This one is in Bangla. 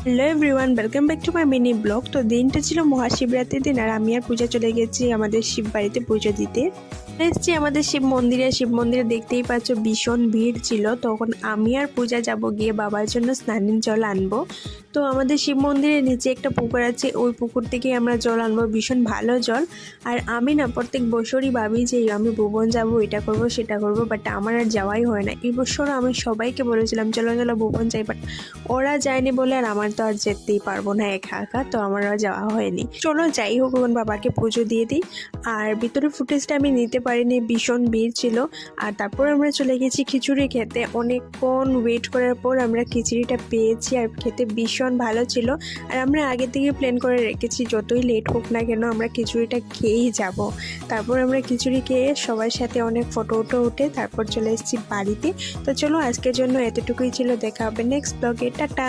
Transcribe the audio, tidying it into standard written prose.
Hello everyone, welcome back to my mini blog. তো দিনটা ছিল মহাশিবরাত্রির দিন, আর আমি আর পূজা চলে গেছি আমাদের শিব বাড়িতে পুজো দিতে। এসেছি আমাদের শিব মন্দিরে দেখতেই পাচ্ছ ভীষণ ভিড় ছিল। তখন আমি আর পূজা যাব গিয়ে বাবার জন্য স্নানের জল আনবো। তো আমাদের শিব মন্দিরের নিচে একটা পুকুর আছে, ওই পুকুর থেকে আমরা জল আনবো, ভীষণ ভালো জল। আর আমি না প্রত্যেক বছরই ভাবি যে আমি ভুবন যাব, এটা করব সেটা করব, বাট আমার আর যাওয়াই হয় না। এই বছর আমি সবাইকে বলেছিলাম চলো চলো ভুবন যাই, বাট ওরা যায়নি বলে আর আমার তো আর যেতেই পারবো না একা একা, তো আমার আর যাওয়া হয়নি। চলো যাই হোক, এখন বাবাকে পুজো দিয়ে দিই। আর ভিতরে ফুটেজটা আমি নিতে পারিনি, ভীষণ ভিড় ছিল। আর তারপর আমরা চলে গেছি খিচুড়ি খেতে। অনেকক্ষণ ওয়েট করার পর আমরা খিচুড়িটা পেয়েছি, আর খেতে ভীষণ ভালো ছিল। আর আমরা আগে থেকে প্ল্যান করে রেখেছি যতই লেট হোক না কেন আমরা খিচুড়িটা খেয়েই যাব। তারপর আমরা খিচুড়ি খেয়ে সবার সাথে অনেক ফটো উঠে তারপর চলে এসেছি বাড়িতে। তো চলো আজকের জন্য এতটুকুই ছিল, দেখা হবে নেক্সট ব্লগে, টাটা।